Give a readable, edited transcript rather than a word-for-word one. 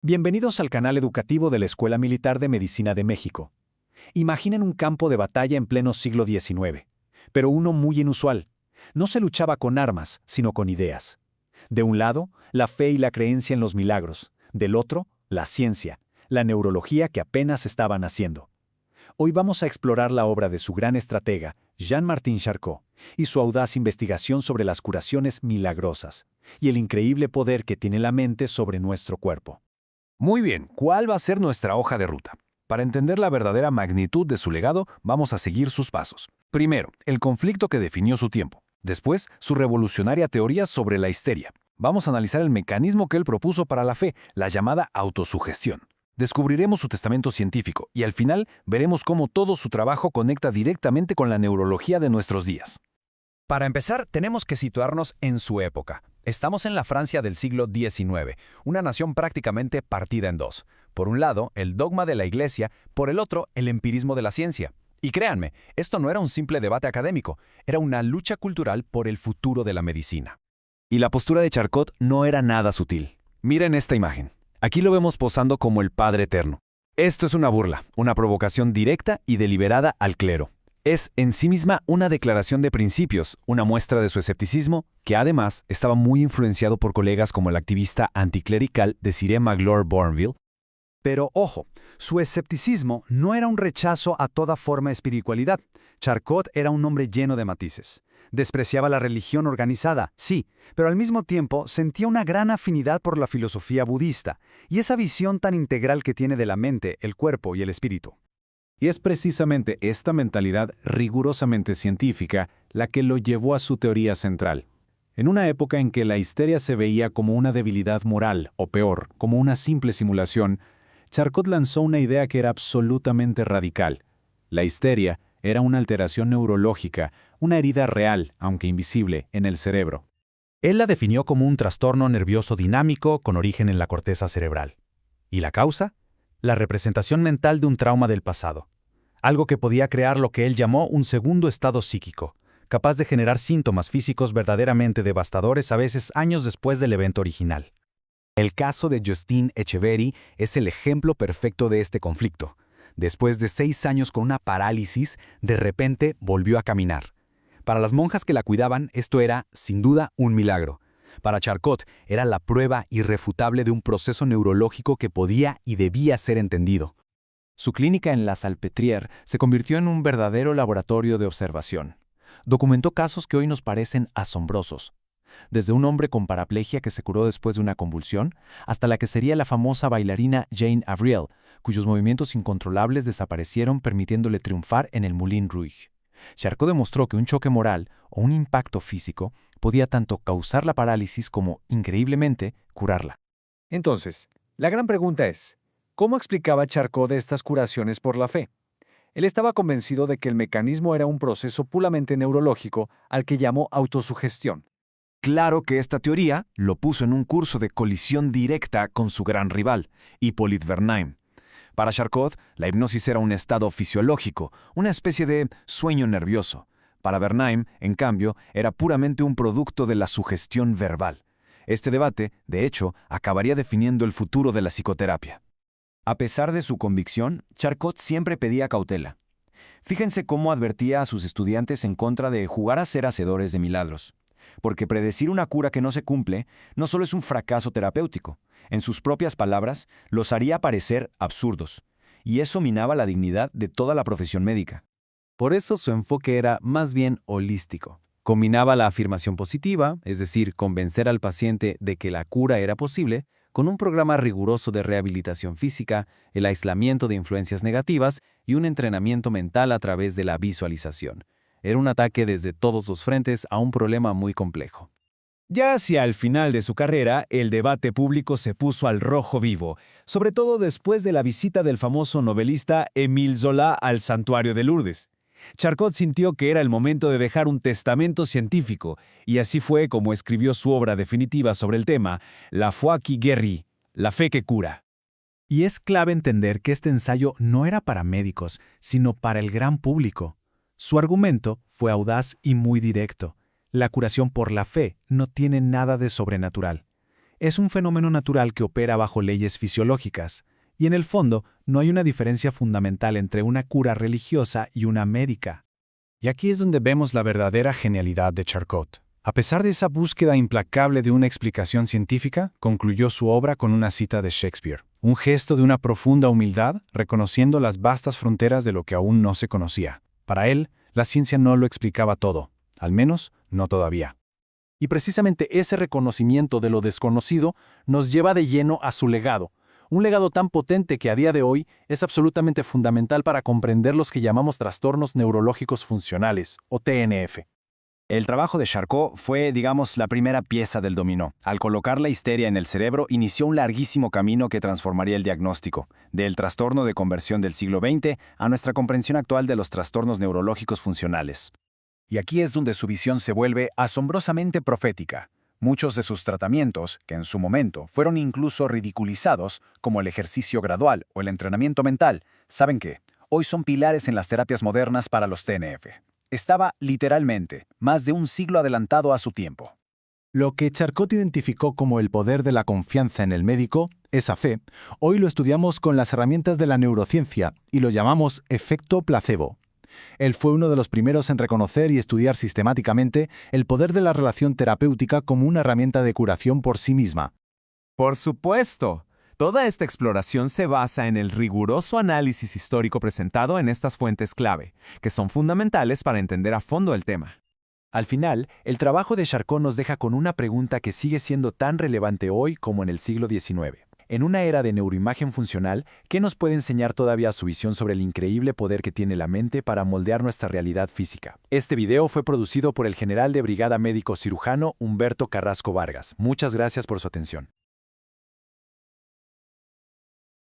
Bienvenidos al canal educativo de la Escuela Militar de Medicina de México. Imaginen un campo de batalla en pleno siglo XIX, pero uno muy inusual. No se luchaba con armas, sino con ideas. De un lado, la fe y la creencia en los milagros. Del otro, la ciencia, la neurología que apenas estaba naciendo. Hoy vamos a explorar la obra de su gran estratega, Jean-Martin Charcot, y su audaz investigación sobre las curaciones milagrosas, y el increíble poder que tiene la mente sobre nuestro cuerpo. Muy bien, ¿cuál va a ser nuestra hoja de ruta? Para entender la verdadera magnitud de su legado, vamos a seguir sus pasos. Primero, el conflicto que definió su tiempo. Después, su revolucionaria teoría sobre la histeria. Vamos a analizar el mecanismo que él propuso para la fe, la llamada autosugestión. Descubriremos su testamento científico y al final veremos cómo todo su trabajo conecta directamente con la neurología de nuestros días. Para empezar, tenemos que situarnos en su época. Estamos en la Francia del siglo XIX, una nación prácticamente partida en dos. Por un lado, el dogma de la Iglesia, por el otro, el empirismo de la ciencia. Y créanme, esto no era un simple debate académico, era una lucha cultural por el futuro de la medicina. Y la postura de Charcot no era nada sutil. Miren esta imagen. Aquí lo vemos posando como el Padre Eterno. Esto es una burla, una provocación directa y deliberada al clero. Es en sí misma una declaración de principios, una muestra de su escepticismo, que además estaba muy influenciado por colegas como el activista anticlerical Desiree Magloire-Bournville. Pero ojo, su escepticismo no era un rechazo a toda forma de espiritualidad. Charcot era un hombre lleno de matices. Despreciaba la religión organizada, sí, pero al mismo tiempo sentía una gran afinidad por la filosofía budista y esa visión tan integral que tiene de la mente, el cuerpo y el espíritu. Y es precisamente esta mentalidad rigurosamente científica la que lo llevó a su teoría central. En una época en que la histeria se veía como una debilidad moral, o peor, como una simple simulación, Charcot lanzó una idea que era absolutamente radical. La histeria era una alteración neurológica, una herida real, aunque invisible, en el cerebro. Él la definió como un trastorno nervioso dinámico con origen en la corteza cerebral. ¿Y la causa? La representación mental de un trauma del pasado. Algo que podía crear lo que él llamó un segundo estado psíquico, capaz de generar síntomas físicos verdaderamente devastadores a veces años después del evento original. El caso de Justine Etcheverry es el ejemplo perfecto de este conflicto. Después de 6 años con una parálisis, de repente volvió a caminar. Para las monjas que la cuidaban, esto era, sin duda, un milagro. Para Charcot, era la prueba irrefutable de un proceso neurológico que podía y debía ser entendido. Su clínica en La Salpêtrière se convirtió en un verdadero laboratorio de observación. Documentó casos que hoy nos parecen asombrosos. Desde un hombre con paraplegia que se curó después de una convulsión, hasta la que sería la famosa bailarina Jane Avril, cuyos movimientos incontrolables desaparecieron permitiéndole triunfar en el Moulin Rouge. Charcot demostró que un choque moral o un impacto físico podía tanto causar la parálisis como, increíblemente, curarla. Entonces, la gran pregunta es, ¿cómo explicaba Charcot estas curaciones por la fe? Él estaba convencido de que el mecanismo era un proceso puramente neurológico al que llamó autosugestión. Claro que esta teoría lo puso en un curso de colisión directa con su gran rival, Hippolyte Vernheim. Para Charcot, la hipnosis era un estado fisiológico, una especie de sueño nervioso. Para Vernheim, en cambio, era puramente un producto de la sugestión verbal. Este debate, de hecho, acabaría definiendo el futuro de la psicoterapia. A pesar de su convicción, Charcot siempre pedía cautela. Fíjense cómo advertía a sus estudiantes en contra de jugar a ser hacedores de milagros. Porque predecir una cura que no se cumple no solo es un fracaso terapéutico, en sus propias palabras, los haría parecer absurdos, y eso minaba la dignidad de toda la profesión médica. Por eso su enfoque era más bien holístico. Combinaba la afirmación positiva, es decir, convencer al paciente de que la cura era posible, con un programa riguroso de rehabilitación física, el aislamiento de influencias negativas y un entrenamiento mental a través de la visualización. Era un ataque desde todos los frentes a un problema muy complejo. Ya hacia el final de su carrera, el debate público se puso al rojo vivo, sobre todo después de la visita del famoso novelista Émile Zola al santuario de Lourdes. Charcot sintió que era el momento de dejar un testamento científico, y así fue como escribió su obra definitiva sobre el tema, La foi qui guérit, la fe que cura. Y es clave entender que este ensayo no era para médicos, sino para el gran público. Su argumento fue audaz y muy directo. La curación por la fe no tiene nada de sobrenatural. Es un fenómeno natural que opera bajo leyes fisiológicas, y en el fondo no hay una diferencia fundamental entre una cura religiosa y una médica. Y aquí es donde vemos la verdadera genialidad de Charcot. A pesar de esa búsqueda implacable de una explicación científica, concluyó su obra con una cita de Shakespeare, un gesto de una profunda humildad, reconociendo las vastas fronteras de lo que aún no se conocía. Para él, la ciencia no lo explicaba todo, al menos no todavía. Y precisamente ese reconocimiento de lo desconocido nos lleva de lleno a su legado, un legado tan potente que a día de hoy es absolutamente fundamental para comprender los que llamamos trastornos neurológicos funcionales, o TNF. El trabajo de Charcot fue, digamos, la primera pieza del dominó. Al colocar la histeria en el cerebro, inició un larguísimo camino que transformaría el diagnóstico, del trastorno de conversión del siglo XX a nuestra comprensión actual de los trastornos neurológicos funcionales. Y aquí es donde su visión se vuelve asombrosamente profética. Muchos de sus tratamientos, que en su momento fueron incluso ridiculizados, como el ejercicio gradual o el entrenamiento mental, ¿saben qué? Hoy son pilares en las terapias modernas para los TNF. Estaba, literalmente, más de un siglo adelantado a su tiempo. Lo que Charcot identificó como el poder de la confianza en el médico, esa fe, hoy lo estudiamos con las herramientas de la neurociencia y lo llamamos efecto placebo. Él fue uno de los primeros en reconocer y estudiar sistemáticamente el poder de la relación terapéutica como una herramienta de curación por sí misma. Por supuesto. Toda esta exploración se basa en el riguroso análisis histórico presentado en estas fuentes clave, que son fundamentales para entender a fondo el tema. Al final, el trabajo de Charcot nos deja con una pregunta que sigue siendo tan relevante hoy como en el siglo XIX. En una era de neuroimagen funcional, ¿qué nos puede enseñar todavía su visión sobre el increíble poder que tiene la mente para moldear nuestra realidad física? Este video fue producido por el general de brigada médico cirujano Humberto Carrasco Vargas. Muchas gracias por su atención.